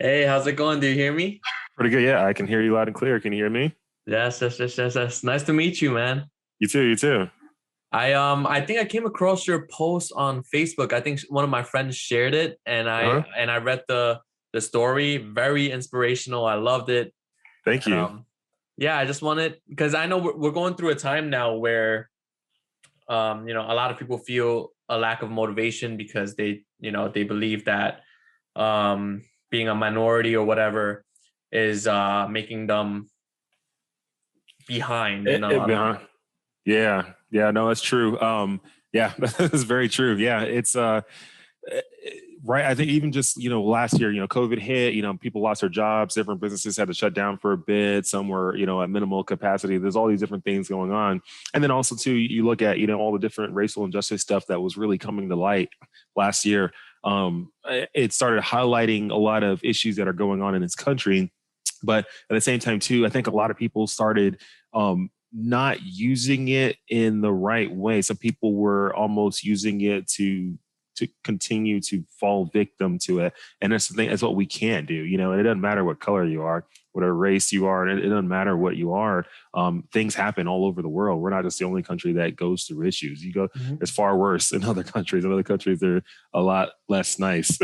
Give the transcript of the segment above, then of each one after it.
Hey, how's it going? Do you hear me? Pretty good. Yeah, I can hear you loud and clear. Can you hear me? Yes. Nice to meet you, man. You too. You too. I think I came across your post on Facebook. I think one of my friends shared it, and I Uh-huh. and I read the story. Very inspirational. I loved it. Thank And you. yeah, I just wanted because I know we're going through a time now where a lot of people feel a lack of motivation because they believe that being a minority or whatever is making them behind in a lot of Uh, yeah. Yeah. No, that's true. Yeah, that's very true. Yeah, it's eh, right. I think even just last year, COVID hit. People lost their jobs. Different businesses had to shut down for a bit. Some were at minimal capacity. There's all these different things going on, and then also too, you look at all the different racial injustice stuff that was really coming to light last year. It started highlighting a lot of issues that are going on in this country. But at the same time, too, I think a lot of people started not using it in the right way. Some people were almost using it to continue to fall victim to it. And that's the thing, that's what we can't do, and it doesn't matter what color you are, whatever race you are, and it doesn't matter what you are. Things happen all over the world. We're not just the only country that goes through issues. You go, Mhm. it's far worse in other countries. In other countries, they're a lot less nice.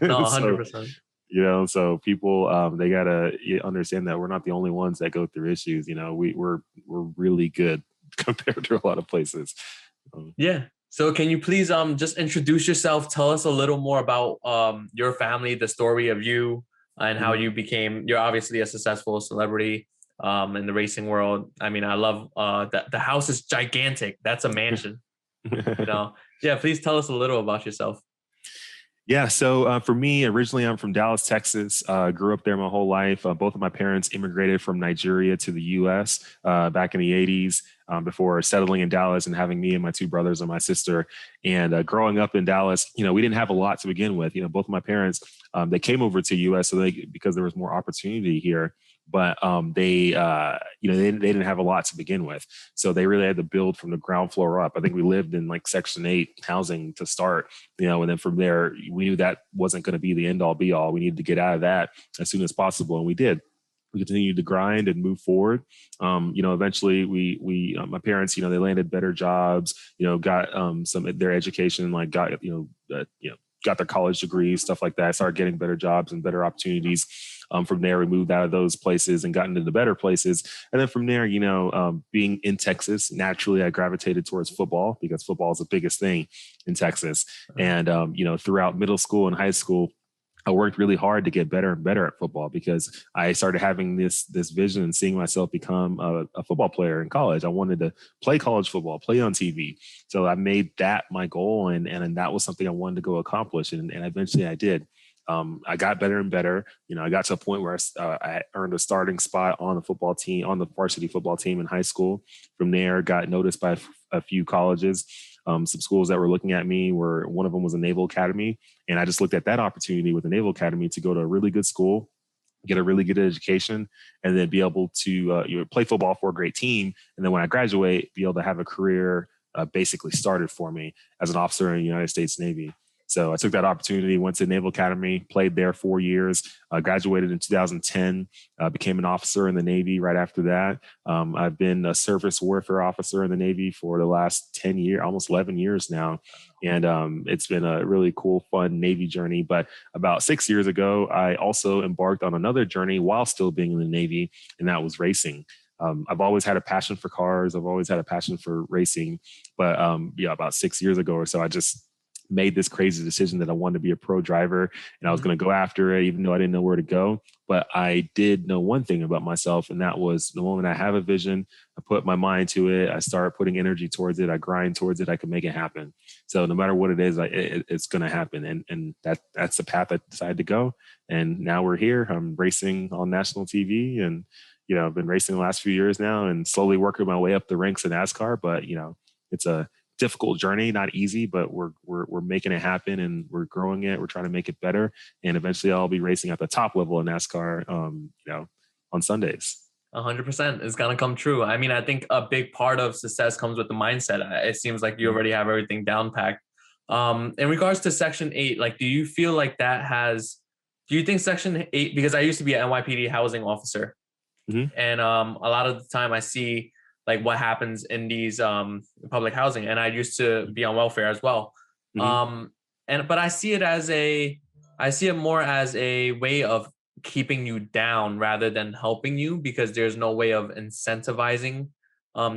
No, So 100%. so people they gotta understand that we're not the only ones that go through issues. We're really good compared to a lot of places. um, Yeah. So can you please just introduce yourself? Tell us a little more about your family, the story of you, and how mhm. you became. You're obviously a successful celebrity in the racing world. I mean, I love the house is gigantic. That's a mansion. You know. Yeah. Please tell us a little about yourself. Yeah, so for me, originally I'm from Dallas, Texas. Grew up there my whole life. Both of my parents immigrated from Nigeria to the U.S. Back in the '80s, before settling in Dallas and having me and my two brothers and my sister. And growing up in Dallas, we didn't have a lot to begin with. Both of my parents they came over to U.S. Because there was more opportunity here, but they didn't have a lot to begin with, so they really had to build from the ground floor up. I think we lived in like Section 8 housing to start, and then from there, we knew that wasn't going to be the end all be all. We needed to get out of that as soon as possible, and we did. We continued to grind and move forward. Eventually, my parents, they landed better jobs. Got some their education, like got their college degrees, stuff like that. Started getting better jobs and better opportunities. From there, we moved out of those places and got into the better places. And then from there, being in Texas, naturally, I gravitated towards football because football is the biggest thing in Texas. And throughout middle school and high school, I worked really hard to get better and better at football because I started having this vision and seeing myself become a football player in college. I wanted to play college football, play on TV. So I made that my goal, and that was something I wanted to go accomplish, and eventually I did. I got better and better. I got to a point where I earned a starting spot on the football team, on the varsity football team in high school. From there, got noticed by a few colleges. Some schools that were looking at me were, one of them was a Naval Academy. And I just looked at that opportunity with the Naval Academy to go to a really good school, get a really good education, and then be able to play football for a great team. And then when I graduate, be able to have a career basically started for me as an officer in the United States Navy. So I took that opportunity, went to Naval Academy, played there 4 years, graduated in 2010, became an officer in the Navy right after that. I've been a surface warfare officer in the Navy for the last 10 years, almost 11 years now. And it's been a really cool, fun Navy journey. But about 6 years ago, I also embarked on another journey while still being in the Navy, and that was racing. I've always had a passion for cars. I've always had a passion for racing. But about 6 years ago or so, I just made this crazy decision that I wanted to be a pro driver, and I was Mhm. going to go after it, even though I didn't know where to go. But I did know one thing about myself, and that was the moment I have a vision, I put my mind to it, I start putting energy towards it, I grind towards it, I can make it happen. So no matter what it is, it's going to happen. And that's the path I decided to go. And now we're here. I'm racing on national TV, and I've been racing the last few years now and slowly working my way up the ranks in NASCAR. But it's a difficult journey, not easy, but we're making it happen, and we're growing it. We're trying to make it better, and eventually I'll be racing at the top level in NASCAR. On Sundays. 100% is gonna come true. I mean, I think a big part of success comes with the mindset. It seems like you already have everything down packed. In regards to Section 8, like, do you feel like that has Do you think Section 8, because I used to be an NYPD housing officer, Mhm. and a lot of the time I see like what happens in these public housing, and I used to be on welfare as well. Mhm. Um, but I see it more as a way of keeping you down rather than helping you, because there's no way of incentivizing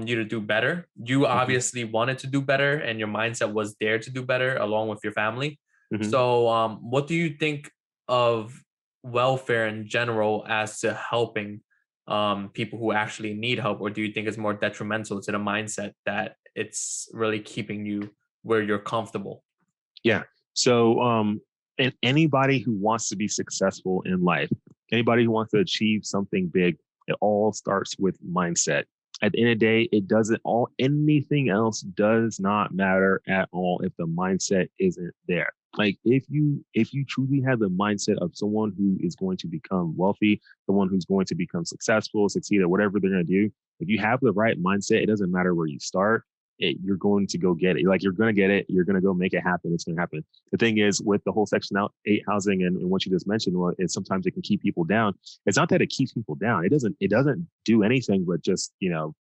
you to do better. You Mhm. obviously wanted to do better, and your mindset was there to do better along with your family. Mhm. So, what do you think of welfare in general as to helping people who actually need help, or do you think it's more detrimental to the mindset that it's really keeping you where you're comfortable? Yeah. So, and anybody who wants to be successful in life, anybody who wants to achieve something big, it all starts with mindset. At the end of the day, it doesn't all, anything else does not matter at all if the mindset isn't there. Like if you truly have the mindset of someone who is going to become wealthy, someone who's going to become successful, succeed at whatever they're going to do, if you have the right mindset, it doesn't matter where you start, you're going to go get it. Like you're going to get it. You're going to go make it happen. It's going to happen. The thing is with the whole Section 8 housing and what you just mentioned, well, is sometimes it can keep people down. It's not that it keeps people down. It doesn't do anything but just,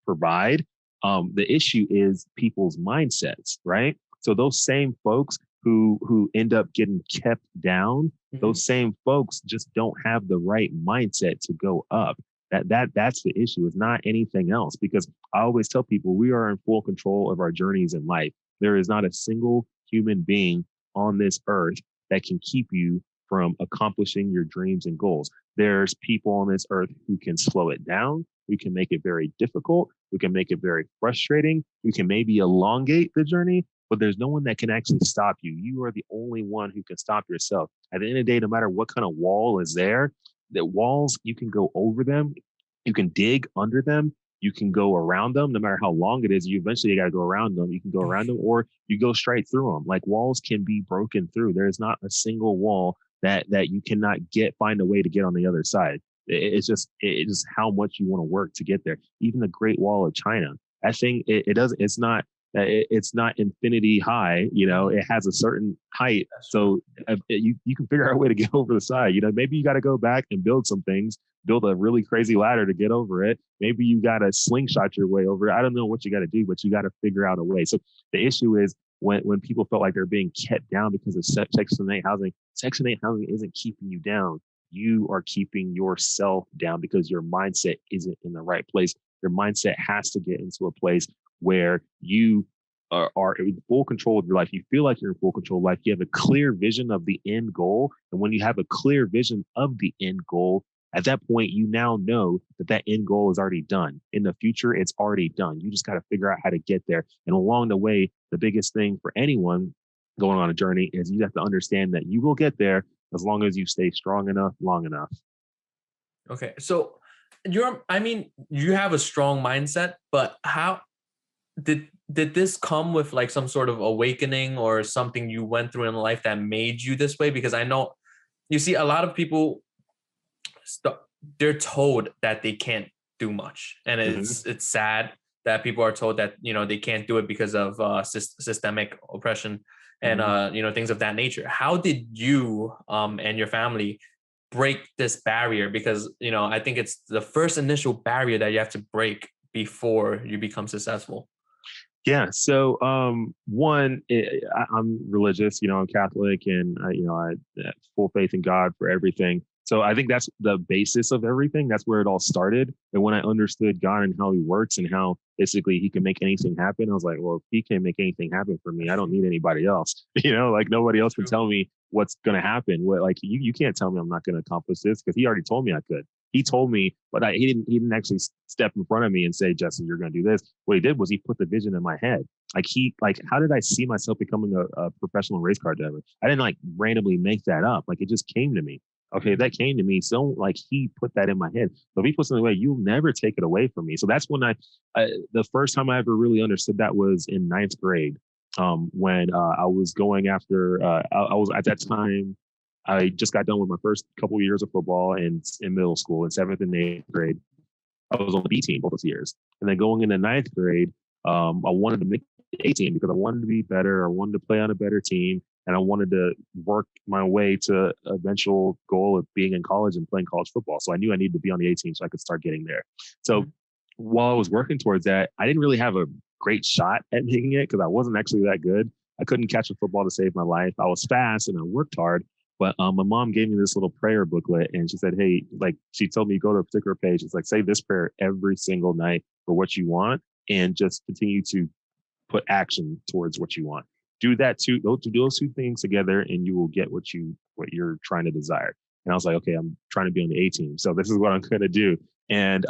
provide. The issue is people's mindsets, right? So those same folks who end up getting kept down, Mhm. those same folks just don't have the right mindset to go up. That's the issue. It's not anything else, because I always tell people we are in full control of our journeys in life. There is not a single human being on this earth that can keep you from accomplishing your dreams and goals. There's people on this earth who can slow it down. We can make it very difficult. We can make it very frustrating. We can maybe elongate the journey, but there's no one that can actually stop you. You are the only one who can stop yourself. At the end of the day, no matter what kind of wall is there, the walls, you can go over them, you can dig under them, you can go around them. No matter how long it is, you eventually got to go around them. You can go around them, or you go straight through them. Like walls can be broken through. There is not a single wall that you cannot find a way to get on the other side. It's just how much you want to work to get there. Even the Great Wall of China, that thing, it doesn't. It's not infinity high. Mhm. It has a certain height. That's true. So you can figure out a way to get over the side. Maybe you got to go back and build some things, build a really crazy ladder to get over it. Maybe you got to slingshot your way over it. I don't know what you got to do, but you got to figure out a way. So the issue is when people felt like they're being kept down because of Section 8 housing, Section 8 housing isn't keeping you down. You are keeping yourself down because your mindset isn't in the right place. Your mindset has to get into a place where you are in full control of your life. You feel like you're in full control of life. You have a clear vision of the end goal. And when you have a clear vision of the end goal, at that point, you now know that end goal is already done. In the future, it's already done. You just got to figure out how to get there. And along the way, the biggest thing for anyone going on a journey is you have to understand that you will get there as long as you stay strong enough, long enough. Okay. So I mean, you have a strong mindset, but how did this come with like some sort of awakening or something you went through in life that made you this way? Because I know you see a lot of people st- they're told that they can't do much, and Mm-hmm. it's sad that people are told that they can't do it because of systemic oppression and Mm-hmm. things of that nature. How did you and your family break this barrier? Because I think it's the first initial barrier that you have to break before you become successful. Yeah. So, one, I'm religious. I'm Catholic, and I full faith in God for everything. So I think that's the basis of everything. That's where it all started. And when I understood God and how He works and how basically He can make anything happen, I was like, well, if He can make anything happen for me, That's I don't true. need anybody else. Like nobody else can True. tell me what's going to happen. Like you can't tell me I'm not going to accomplish this because He already told me I could. He told me, but he didn't actually step in front of me and say, Justin, you're going to do this. What he did was he put the vision in my head. How did I see myself becoming a professional race car driver? I didn't like randomly make that up. Like it just came to me. Okay, that came to me. So like he put that in my head. So if he puts it away, you'll never take it away from me. So that's when the first time I ever really understood that was in ninth grade. When I was going after, I was at that time, I just got done with my first couple of years of football in middle school in seventh and eighth grade. I was on the B team both those years. And then going into ninth grade, I wanted to make the A team because I wanted to be better. I wanted to play on a better team. and I wanted to work my way to eventual goal of being in college and playing college football. So I knew I needed to be on the A team so I could start getting there. So while I was working towards that, I didn't really have a great shot at making it because I wasn't actually that good. I couldn't catch a football to save my life. I was fast and I worked hard. But my mom gave me this little prayer booklet, and she said, hey, like, she told me go to a particular page. It's like, say this prayer every single night for what you want, and just continue to put action towards what you want. Do that too. Do those two things together, and you will get what you're trying to desire. And I was like, okay, I'm trying to be on the A team, so this is what I'm going to do. And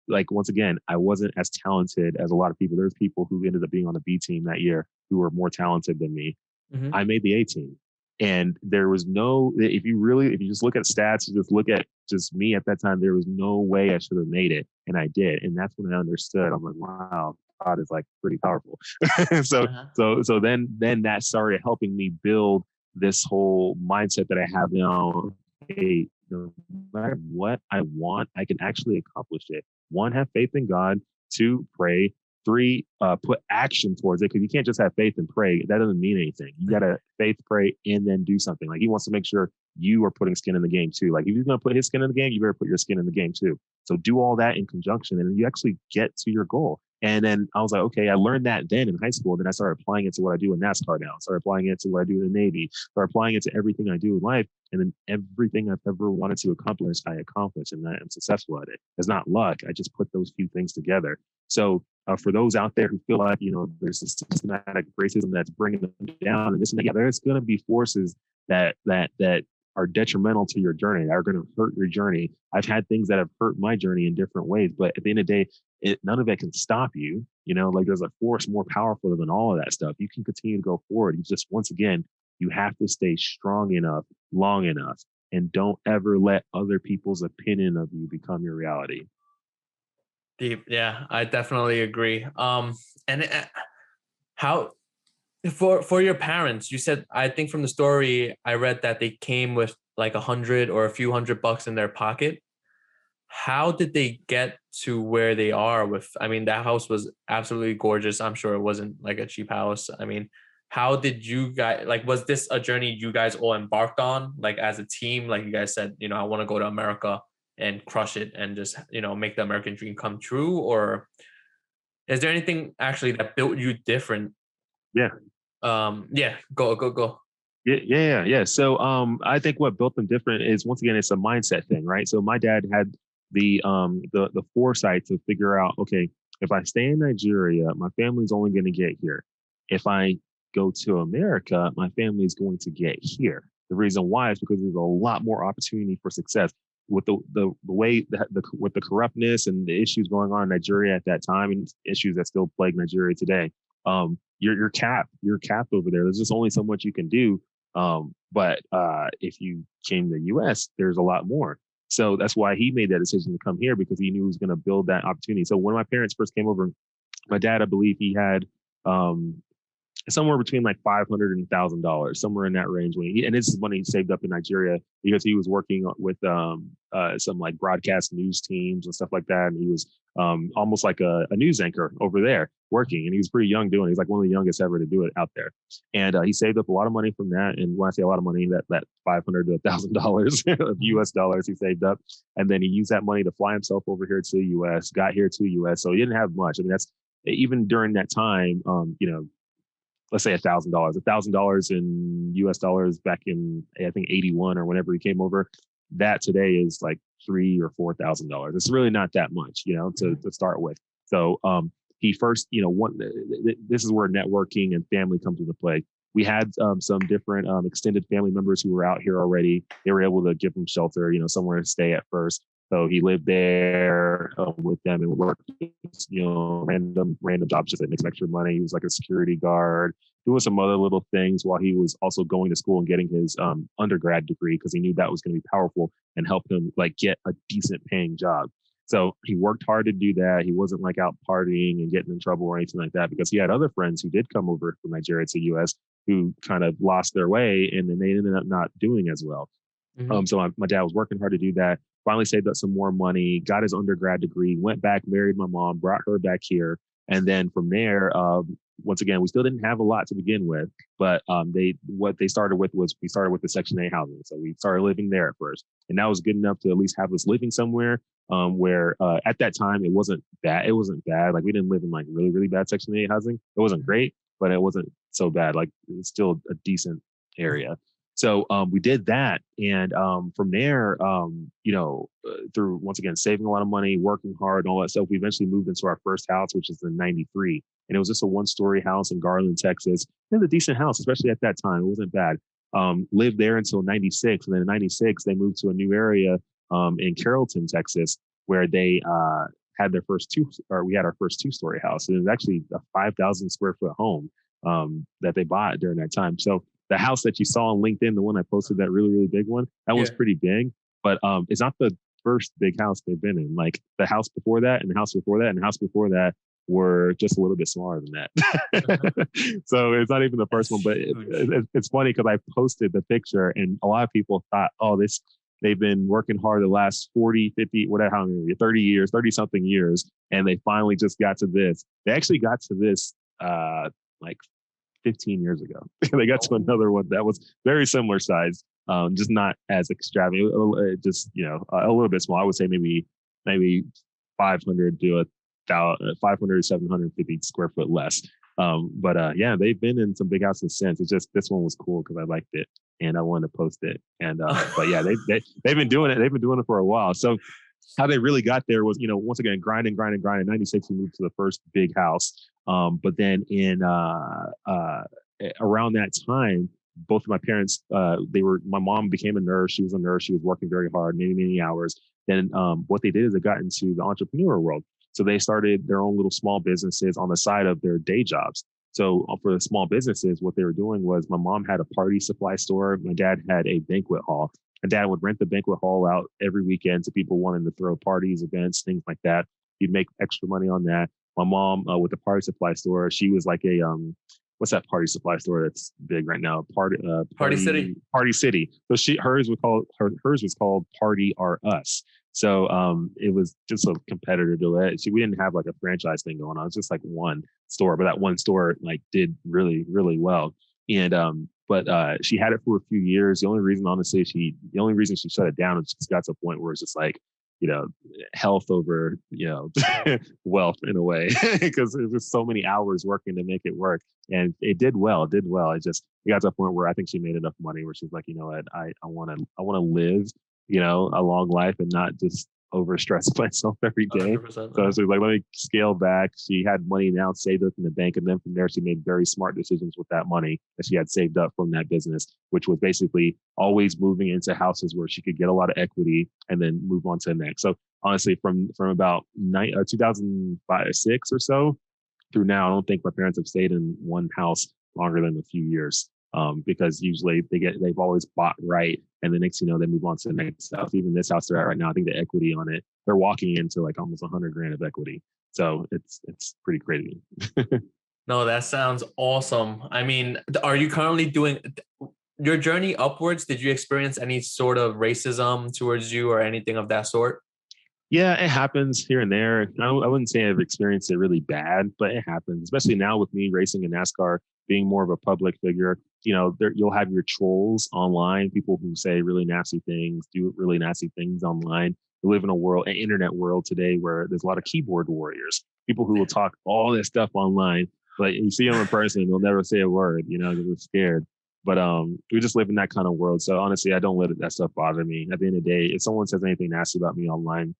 like, once again, I wasn't as talented as a lot of people. There's people who ended up being on the B team that year who were more talented than me. I made the A team. And there was no, if you just look at stats, you just look at just me at that time, there was no way I should have made it. And I did. And that's when I understood. I'm like, wow, God is like pretty powerful. So then that started helping me build this whole mindset that I have now. Hey, no matter what I want, I can actually accomplish it. 1, have faith in God. 2, pray. 3, put action towards it, because you can't just have faith and pray. That doesn't mean anything. You got to faith, pray, and then do something. Like, he wants to make sure you are putting skin in the game too. Like, if he's going to put his skin in the game, you better put your skin in the game too. So do all that in conjunction, and you actually get to your goal. And then I was like, okay, I learned that then in high school. Then I started applying it to what I do in NASCAR now. I started applying it to what I do in the Navy. Started applying it to everything I do in life. And then everything I've ever wanted to accomplish, I accomplish, and I'm successful at it. It's not luck. I just put those few things together. So for those out there who feel like, there's this systematic racism that's bringing them down and this and that, there's going to be forces that are detrimental to your journey, that are going to hurt your journey. I've had things that have hurt my journey in different ways, but at the end of the day, none of it can stop you. Like, there's a force more powerful than all of that stuff. You can continue to go forward. You just, once again, you have to stay strong enough, long enough, and don't ever let other people's opinion of you become your reality. Deep. Yeah, I definitely agree. And how, for your parents, you said, I think from the story I read that they came with like $100 or a few $100 in their pocket. How did they get to where they are with, that house was absolutely gorgeous. I'm sure it wasn't like a cheap house. How did you guys, like, was this a journey you guys all embarked on, like, as a team? Like, you guys said, I want to go to America and crush it and just, make the American dream come true? Or is there anything actually that built you different? Yeah. Go. Yeah. So I think what built them different is, once again, it's a mindset thing, right? So my dad had the foresight to figure out, okay, if I stay in Nigeria, my family's only going to get here. If I go to America, my family is going to get here. The reason why is because there's a lot more opportunity for success. With the way with the corruptness and the issues going on in Nigeria at that time, and issues that still plague Nigeria today, you're capped over there. There's just only so much you can do. But if you came to the US, there's a lot more. So that's why he made that decision to come here, because he knew he was going to build that opportunity. So when my parents first came over, my dad, I believe he had somewhere between like $500 and $1,000, somewhere in that range. And this is money he saved up in Nigeria, because he was working with some like broadcast news teams and stuff like that. And he was almost like a news anchor over there working. And he was pretty young doing it. He's like one of the youngest ever to do it out there. And he saved up a lot of money from that. And when I say a lot of money, that $500 to $1,000 of US dollars he saved up. And then he used that money to fly himself over here to the US, got here to the US. So he didn't have much. That's even during that time, let's say $1,000 in US dollars back in, I think, 81 or whenever he came over, that today is like $3,000 or $4,000. It's really not that much, to start with. So he first, this is where networking and family comes into play. We had some different extended family members who were out here already. They were able to give him shelter, somewhere to stay at first. So he lived there with them and worked, random jobs just to make some extra money. He was like a security guard, doing some other little things while he was also going to school and getting his undergrad degree, because he knew that was going to be powerful and help him like get a decent paying job. So he worked hard to do that. He wasn't like out partying and getting in trouble or anything like that, because he had other friends who did come over from Nigeria to the US who kind of lost their way, and then they ended up not doing as well. So my dad was working hard to do that. Finally saved up some more money, got his undergrad degree, went back, married my mom, brought her back here. And then from there, once again, we still didn't have a lot to begin with, but what they started with was we started with the Section 8 housing. So we started living there at first, and that was good enough to at least have us living somewhere where at that time it wasn't bad. It wasn't bad. Like we didn't live in like really, really bad Section 8 housing. It wasn't great, but it wasn't so bad. Like it was still a decent area. So we did that, and from there, through once again saving a lot of money, working hard, and all that stuff, we eventually moved into our first house, which is in '93, and it was just a one-story house in Garland, Texas. It was a decent house, especially at that time. It wasn't bad. Lived there until '96, and then in '96 they moved to a new area in Carrollton, Texas, where they had their first we had our first two-story house, and it was actually a 5,000 square foot home that they bought during that time. So the house that you saw on LinkedIn, the one I posted, that really, really big one, that was pretty big, but it's not the first big house they've been in. Like the house before that, and the house before that, and the house before that were just a little bit smaller than that. So it's not even the first one, but it's funny because I posted the picture and a lot of people thought, oh, they've been working hard the last 40, 50, whatever, how many, 30 years, 30 something years. And they finally just got to this. They actually got to this like 15 years ago. They got to another one that was very similar size, just not as extravagant, just, a little bit small. I would say maybe 500 to 500 to 750 square foot less. But they've been in some big houses since. It's just, this one was cool because I liked it and I wanted to post it. And, but yeah, they've been doing it. They've been doing it for a while. So how they really got there was, once again, grinding. In '96, we moved to the first big house. But then in around that time, both of my parents, my mom became a nurse. She was a nurse. She was working very hard, many, many hours. Then what they did is they got into the entrepreneur world. So they started their own little small businesses on the side of their day jobs. So for the small businesses, what they were doing was my mom had a party supply store. My dad had a banquet hall. My dad would rent the banquet hall out every weekend to people wanting to throw parties, events, things like that. He'd make extra money on that. My mom with the party supply store, she was like a what's that party supply store that's big right now? Party City. Party City. So hers was called Party R Us. So it was just a competitor to it. We didn't have like a franchise thing going on. It was just like one store, but that one store like did really, really well. And but she had it for a few years. The only reason she shut it down is just got to a point where it's just like, health over, wealth in a way, because it was so many hours working to make it work. And it did well. It got to a point where I think she made enough money where she's like, you know what, I want to live, a long life and not just overstress myself every day. 100%. So she's like, let me scale back. She had money now saved up in the bank. And then from there, she made very smart decisions with that money that she had saved up from that business, which was basically always moving into houses where she could get a lot of equity and then move on to the next. So honestly, from about 2005, 6 or so through now, I don't think my parents have stayed in one house longer than a few years. Because usually they've always bought right. And the next, they move on to the next house. Even this house they're at right now, I think the equity on it, they're walking into like almost $100,000 of equity. So it's pretty crazy. No, that sounds awesome. I mean, are you currently doing your journey upwards? Did you experience any sort of racism towards you or anything of that sort? Yeah, it happens here and there. I wouldn't say I've experienced it really bad, but it happens, especially now with me racing in NASCAR, being more of a public figure. You'll have your trolls online, people who say really nasty things, do really nasty things online. We live in an internet world today where there's a lot of keyboard warriors, people who will talk all this stuff online, but you see them in person, they'll never say a word, because they're scared. But we just live in that kind of world. So honestly, I don't let that stuff bother me. At the end of the day, if someone says anything nasty about me online,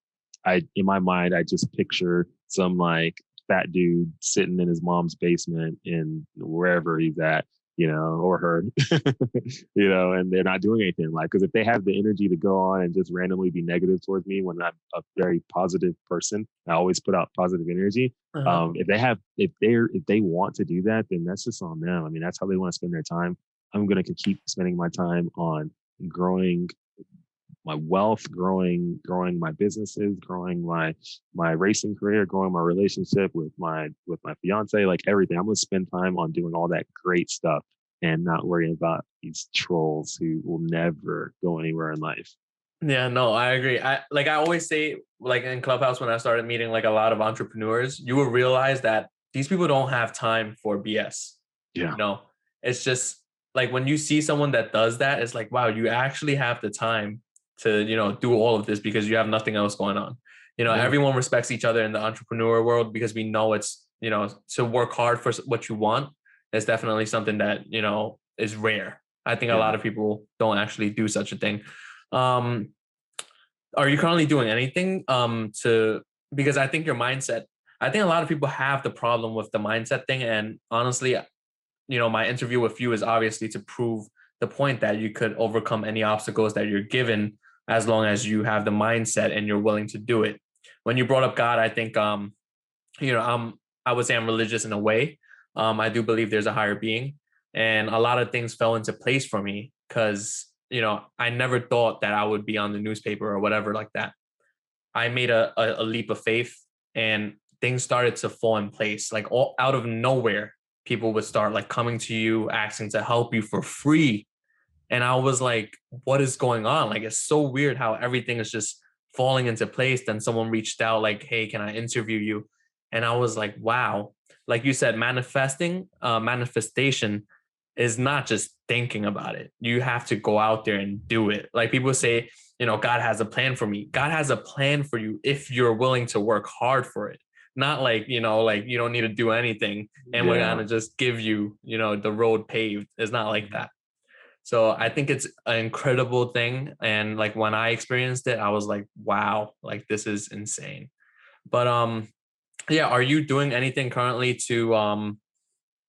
in my mind, I just picture some like fat dude sitting in his mom's basement in wherever he's at, or her, and they're not doing anything because if they have the energy to go on and just randomly be negative towards me when I'm a very positive person, I always put out positive energy. Uh-huh. If they want to do that, then that's just on them. I mean, that's how they want to spend their time. I'm going to keep spending my time on growing my wealth, growing my businesses, growing my racing career, growing my relationship with my fiance, like everything. I'm going to spend time on doing all that great stuff and not worrying about these trolls who will never go anywhere in life. Yeah, no, I agree. I always say, like in Clubhouse, when I started meeting like a lot of entrepreneurs, you will realize that these people don't have time for BS. Yeah. You know, it's just like when you see someone that does that, it's like, wow, you actually have the time to, do all of this because you have nothing else going on. Yeah. Everyone respects each other in the entrepreneur world because we know it's, to work hard for what you want is definitely something that, is rare. I think a Yeah. lot of people don't actually do such a thing. Are you currently doing anything because I think your mindset, I think a lot of people have the problem with the mindset thing. And honestly, my interview with you is obviously to prove the point that you could overcome any obstacles that you're given as long as you have the mindset and you're willing to do it. When you brought up God, I think, I would say I'm religious in a way. I do believe there's a higher being, and a lot of things fell into place for me because, I never thought that I would be on the newspaper or whatever like that. I made a leap of faith, and things started to fall in place. Like all out of nowhere, people would start like coming to you, asking to help you for free. And I was like, what is going on? Like, it's so weird how everything is just falling into place. Then someone reached out, like, hey, can I interview you? And I was like, wow. Like you said, manifestation is not just thinking about it. You have to go out there and do it. Like people say, God has a plan for me. God has a plan for you if you're willing to work hard for it. Not like, like you don't need to do anything and we're going to just give you, the road paved. It's not like that. So I think it's an incredible thing. And like when I experienced it, I was like, wow, like this is insane. But yeah, are you doing anything currently to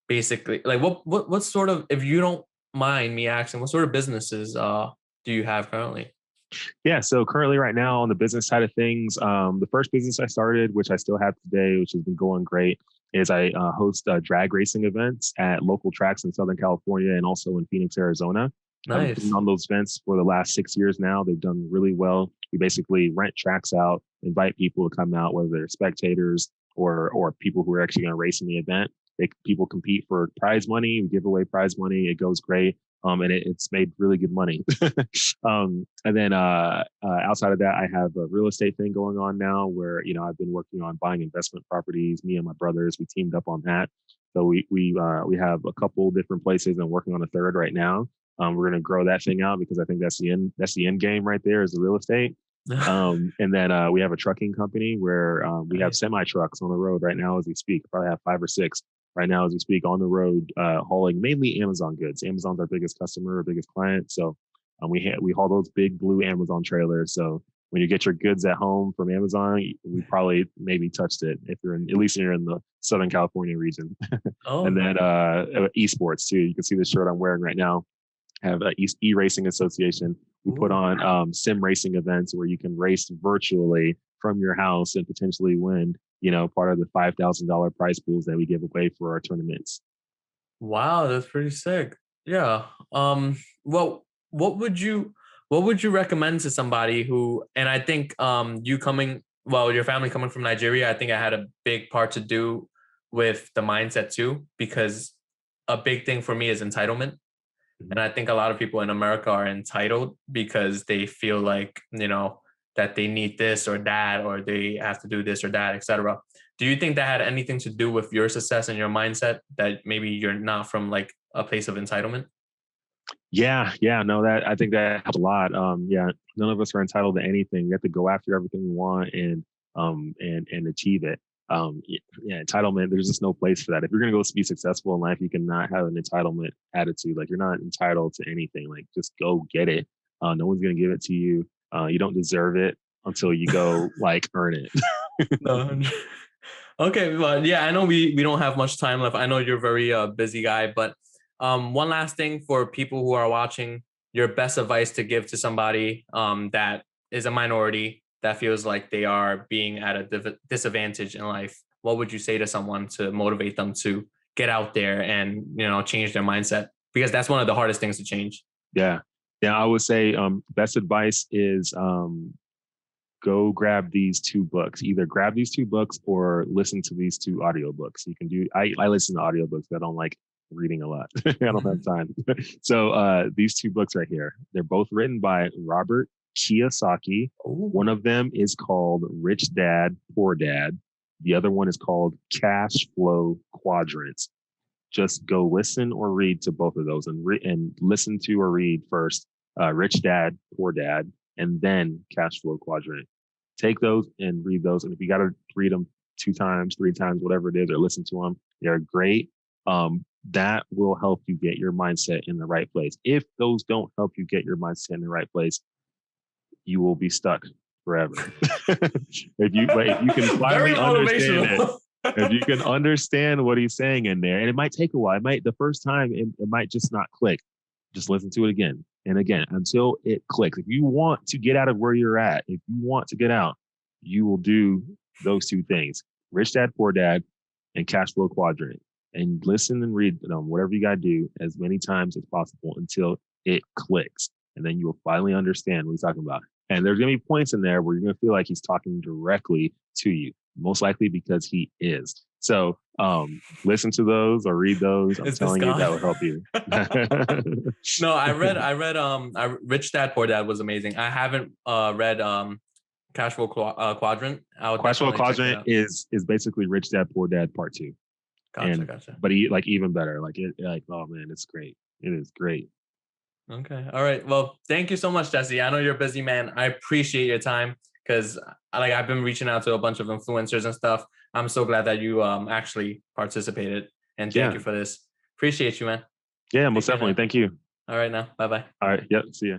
basically like what sort of, if you don't mind me asking, what sort of businesses do you have currently? Yeah. So currently right now on the business side of things, the first business I started, which I still have today, which has been going great, is I host drag racing events at local tracks in Southern California and also in Phoenix, Arizona. I've been Nice. on those events for the last 6 years now. They've done really well. We basically rent tracks out, invite people to come out, whether they're spectators or people who are actually going to race in the event. People compete for prize money. We give away prize money. It goes great. And it's made really good money. And then outside of that, I have a real estate thing going on now where, I've been working on buying investment properties. Me and my brothers, we teamed up on that. So we have a couple different places and working on a third right now. We're going to grow that thing out because I think that's the end game right there is the real estate. And then we have a trucking company where we have semi trucks on the road right now as we speak. Probably have 5 or 6 right now as we speak on the road, hauling mainly Amazon goods. Amazon's our biggest customer, our biggest client. So we haul those big blue Amazon trailers. So when you get your goods at home from Amazon, we probably maybe touched it if you're at least you're in the Southern California region. Oh, And then esports too. You can see the shirt I'm wearing right now. Have a e-racing association. We put on sim racing events where you can race virtually from your house and potentially win, part of the $5,000 prize pools that we give away for our tournaments. wow, that's pretty sick. Yeah. Well, what would you recommend to somebody who, and I think your family coming from Nigeria, I think I had a big part to do with the mindset too, because a big thing for me is entitlement. And I think a lot of people in America are entitled because they feel like, that they need this or that, or they have to do this or that, etc. Do you think that had anything to do with your success and your mindset, that maybe you're not from like a place of entitlement? Yeah, no, that I think that helps a lot. Yeah, none of us are entitled to anything. We have to go after everything we want and achieve it. Yeah, entitlement. There's just no place for that. If you're gonna go be successful in life, you cannot have an entitlement attitude. Like you're not entitled to anything. Like just go get it. No one's gonna give it to you. You don't deserve it until you go like earn it. No. Okay, well, yeah, I know we don't have much time left. I know you're a very busy guy, but one last thing for people who are watching, your best advice to give to somebody that is a minority that feels like they are being at a disadvantage in life. What would you say to someone to motivate them to get out there and change their mindset? Because that's one of the hardest things to change. Yeah. I would say best advice is go grab these 2 books. Either grab these 2 books or listen to these 2 audiobooks. You can do, I listen to audiobooks, but I don't like reading a lot. I don't have time. So these 2 books right here, they're both written by Robert Kiyosaki. Ooh. One of them is called Rich Dad, Poor Dad. The other one is called Cash Flow Quadrants. Just go listen or read to both of those, and listen to or read first Rich Dad, Poor Dad, and then Cash Flow Quadrant. Take those and read those. And if you got to read them 2 times, 3 times, whatever it is, or listen to them, they're great. That will help you get your mindset in the right place. If those don't help you get your mindset in the right place, you will be stuck forever. if you can finally understand it, if you can understand what he's saying in there, and it might take a while. The first time it might just not click. Just listen to it again and again until it clicks. If you want to get out of where you're at, if you want to get out, you will do those 2 things: Rich Dad, Poor Dad, and Cash Flow Quadrant. And listen and read whatever you got to do as many times as possible until it clicks. And then you will finally understand what he's talking about. And there's going to be points in there where you're going to feel like he's talking directly to you, most likely because he is. So listen to those or read those. I'm telling you, that will help you. No, I read Rich Dad, Poor Dad was amazing. I haven't read Cash Flow Quadrant. Cash Flow Quadrant is basically Rich Dad, Poor Dad Part 2. Gotcha. But even better. Oh man, it's great. It is great. Okay. All right. Well, thank you so much, Jessi. I know you're a busy man. I appreciate your time because I've been reaching out to a bunch of influencers and stuff. I'm so glad that you actually participated, and thank you for this. Appreciate you, man. Yeah, most definitely. Thank you. All right now. Bye-bye. All right. Yep. See ya.